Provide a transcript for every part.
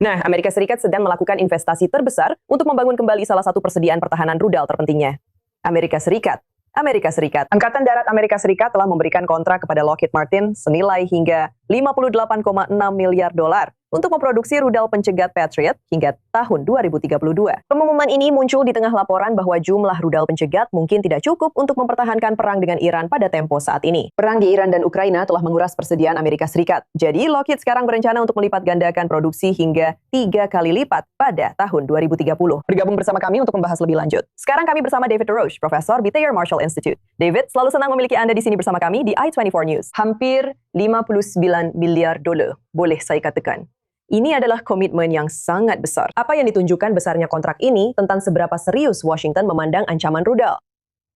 Nah, Amerika Serikat sedang melakukan investasi terbesar untuk membangun kembali salah satu persediaan pertahanan rudal terpentingnya. Amerika Serikat. Amerika Serikat. Angkatan Darat Amerika Serikat telah memberikan kontrak kepada Lockheed Martin senilai hingga 58,6 miliar dolar untuk memproduksi rudal pencegat Patriot hingga tahun 2032. Pengumuman ini muncul di tengah laporan bahwa jumlah rudal pencegat mungkin tidak cukup untuk mempertahankan perang dengan Iran pada tempo saat ini. Perang di Iran dan Ukraina telah menguras persediaan Amerika Serikat. Jadi Lockheed sekarang berencana untuk melipat gandakan produksi hingga 3 kali lipat pada tahun 2030. Bergabung bersama kami untuk membahas lebih lanjut. Sekarang kami bersama David DeRoche, Profesor di Thayer Marshall Institute. David, selalu senang memiliki Anda di sini bersama kami di i24 News. Hampir 59 miliar dolar, boleh saya katakan. Ini adalah komitmen yang sangat besar. Apa yang ditunjukkan besarnya kontrak ini tentang seberapa serius Washington memandang ancaman rudal?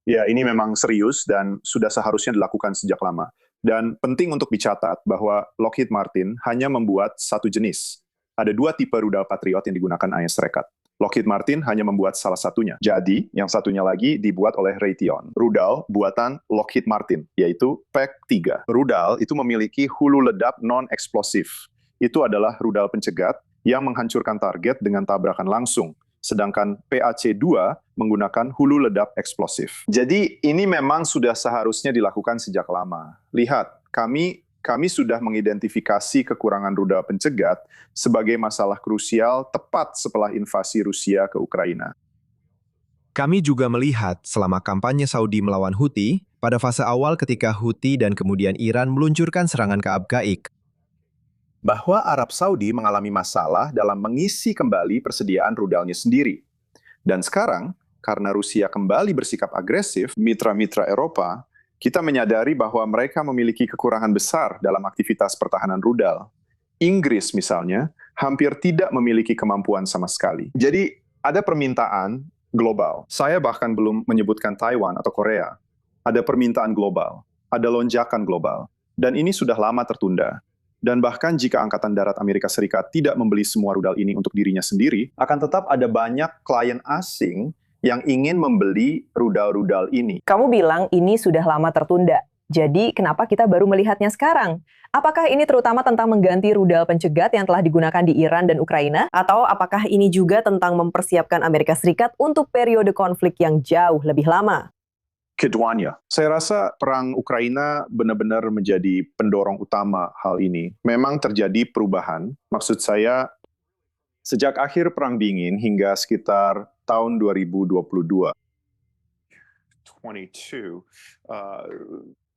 Ya, ini memang serius dan sudah seharusnya dilakukan sejak lama. Dan penting untuk dicatat bahwa Lockheed Martin hanya membuat satu jenis. Ada dua tipe rudal Patriot yang digunakan AS Serikat. Lockheed Martin hanya membuat salah satunya. Jadi, yang satunya lagi dibuat oleh Raytheon. Rudal buatan Lockheed Martin, yaitu PAC-3. Rudal itu memiliki hulu ledak non-eksplosif. Itu adalah rudal pencegat yang menghancurkan target dengan tabrakan langsung. Sedangkan PAC-2 menggunakan hulu ledak eksplosif. Jadi ini memang sudah seharusnya dilakukan sejak lama. Lihat, kami sudah mengidentifikasi kekurangan rudal pencegat sebagai masalah krusial tepat setelah invasi Rusia ke Ukraina. Kami juga melihat selama kampanye Saudi melawan Houthi, pada fase awal ketika Houthi dan kemudian Iran meluncurkan serangan ke Abqaiq, bahwa Arab Saudi mengalami masalah dalam mengisi kembali persediaan rudalnya sendiri. Dan sekarang, karena Rusia kembali bersikap agresif, mitra-mitra Eropa, kita menyadari bahwa mereka memiliki kekurangan besar dalam aktivitas pertahanan rudal. Inggris misalnya, hampir tidak memiliki kemampuan sama sekali. Jadi, ada permintaan global. Saya bahkan belum menyebutkan Taiwan atau Korea. Ada permintaan global, ada lonjakan global. Dan ini sudah lama tertunda. Dan bahkan jika Angkatan Darat Amerika Serikat tidak membeli semua rudal ini untuk dirinya sendiri, akan tetap ada banyak klien asing yang ingin membeli rudal-rudal ini. Kamu bilang ini sudah lama tertunda. Jadi kenapa kita baru melihatnya sekarang? Apakah ini terutama tentang mengganti rudal pencegat yang telah digunakan di Iran dan Ukraina? Atau apakah ini juga tentang mempersiapkan Amerika Serikat untuk periode konflik yang jauh lebih lama? Keduanya. Saya rasa perang Ukraina benar-benar menjadi pendorong utama hal ini. Memang terjadi perubahan. Maksud saya, sejak akhir Perang Dingin hingga sekitar tahun 2022,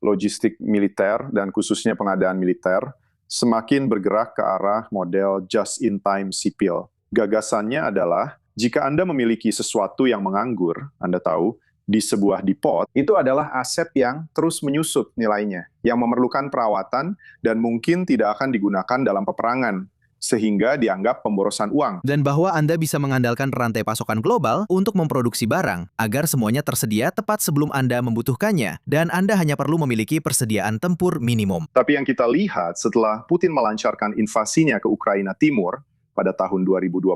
logistik militer dan khususnya pengadaan militer semakin bergerak ke arah model just-in-time sipil. Gagasannya adalah, jika Anda memiliki sesuatu yang menganggur, Anda tahu, di sebuah depot, itu adalah aset yang terus menyusut nilainya, yang memerlukan perawatan dan mungkin tidak akan digunakan dalam peperangan, sehingga dianggap pemborosan uang. Dan bahwa Anda bisa mengandalkan rantai pasokan global untuk memproduksi barang, agar semuanya tersedia tepat sebelum Anda membutuhkannya, dan Anda hanya perlu memiliki persediaan tempur minimum. Tapi yang kita lihat setelah Putin melancarkan invasinya ke Ukraina Timur pada tahun 2022,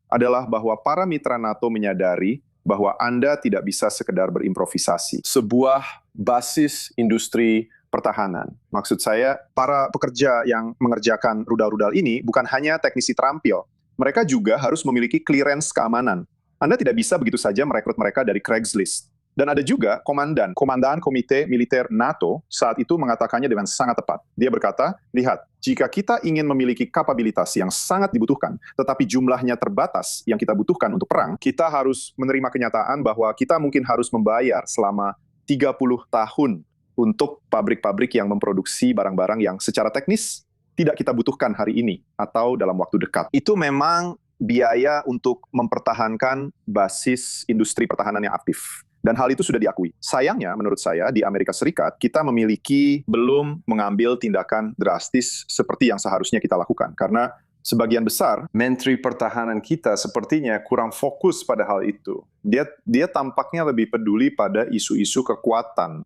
adalah bahwa para mitra NATO menyadari bahwa Anda tidak bisa sekedar berimprovisasi. Sebuah basis industri pertahanan. Maksud saya, para pekerja yang mengerjakan rudal-rudal ini bukan hanya teknisi terampil. Mereka juga harus memiliki clearance keamanan. Anda tidak bisa begitu saja merekrut mereka dari Craigslist. Dan ada juga komandan Komite Militer NATO saat itu mengatakannya dengan sangat tepat. Dia berkata, lihat, jika kita ingin memiliki kapabilitas yang sangat dibutuhkan, tetapi jumlahnya terbatas yang kita butuhkan untuk perang, kita harus menerima kenyataan bahwa kita mungkin harus membayar selama 30 tahun untuk pabrik-pabrik yang memproduksi barang-barang yang secara teknis tidak kita butuhkan hari ini atau dalam waktu dekat. Itu memang biaya untuk mempertahankan basis industri pertahanan yang aktif. Dan hal itu sudah diakui. Sayangnya, menurut saya, di Amerika Serikat, kita belum mengambil tindakan drastis seperti yang seharusnya kita lakukan. Karena sebagian besar, Menteri Pertahanan kita sepertinya kurang fokus pada hal itu. Dia tampaknya lebih peduli pada isu-isu kekuatan,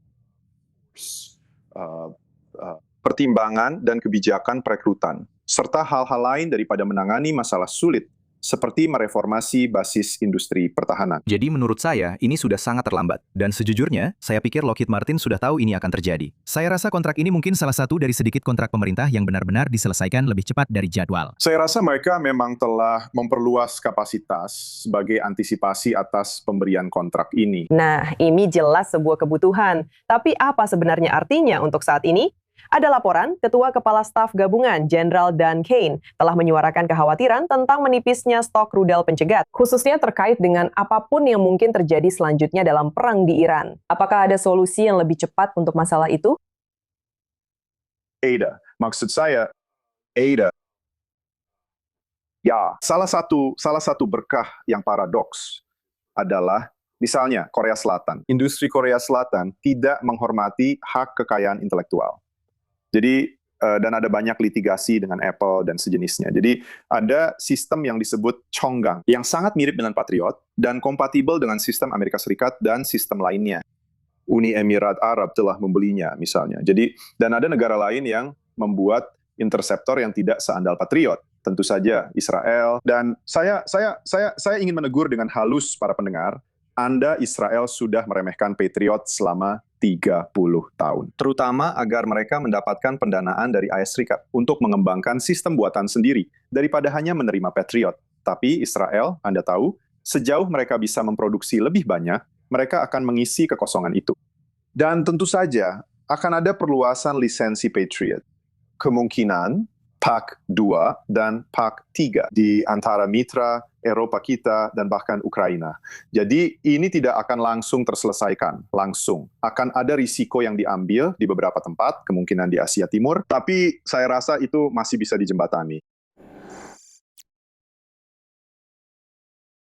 pertimbangan dan kebijakan perekrutan, serta hal-hal lain daripada menangani masalah sulit seperti mereformasi basis industri pertahanan. Jadi menurut saya, ini sudah sangat terlambat. Dan sejujurnya, saya pikir Lockheed Martin sudah tahu ini akan terjadi. Saya rasa kontrak ini mungkin salah satu dari sedikit kontrak pemerintah yang benar-benar diselesaikan lebih cepat dari jadwal. Saya rasa mereka memang telah memperluas kapasitas sebagai antisipasi atas pemberian kontrak ini. Nah, ini jelas sebuah kebutuhan. Tapi apa sebenarnya artinya untuk saat ini? Ada laporan, Ketua Kepala Staf Gabungan Jenderal Dan Kane telah menyuarakan kekhawatiran tentang menipisnya stok rudal pencegat, khususnya terkait dengan apapun yang mungkin terjadi selanjutnya dalam perang di Iran. Apakah ada solusi yang lebih cepat untuk masalah itu? Ada. Maksud saya, Ada. Ya, salah satu berkah yang paradoks adalah misalnya Korea Selatan. Industri Korea Selatan tidak menghormati hak kekayaan intelektual. Jadi, dan ada banyak litigasi dengan Apple dan sejenisnya. Jadi, ada sistem yang disebut Chonggang, yang sangat mirip dengan Patriot, dan kompatibel dengan sistem Amerika Serikat dan sistem lainnya. Uni Emirat Arab telah membelinya, misalnya. Jadi, dan ada negara lain yang membuat interceptor yang tidak seandal Patriot. Tentu saja Israel. Dan saya ingin menegur dengan halus para pendengar, Anda Israel sudah meremehkan Patriot selama 30 tahun. Terutama agar mereka mendapatkan pendanaan dari AS Serikat untuk mengembangkan sistem buatan sendiri daripada hanya menerima Patriot. Tapi Israel, Anda tahu, sejauh mereka bisa memproduksi lebih banyak, mereka akan mengisi kekosongan itu. Dan tentu saja akan ada perluasan lisensi Patriot. Kemungkinan PAK 2 dan PAK 3 di antara mitra Eropa kita dan bahkan Ukraina. Jadi ini tidak akan langsung terselesaikan, langsung. Akan ada risiko yang diambil di beberapa tempat, kemungkinan di Asia Timur, tapi saya rasa itu masih bisa dijembatani.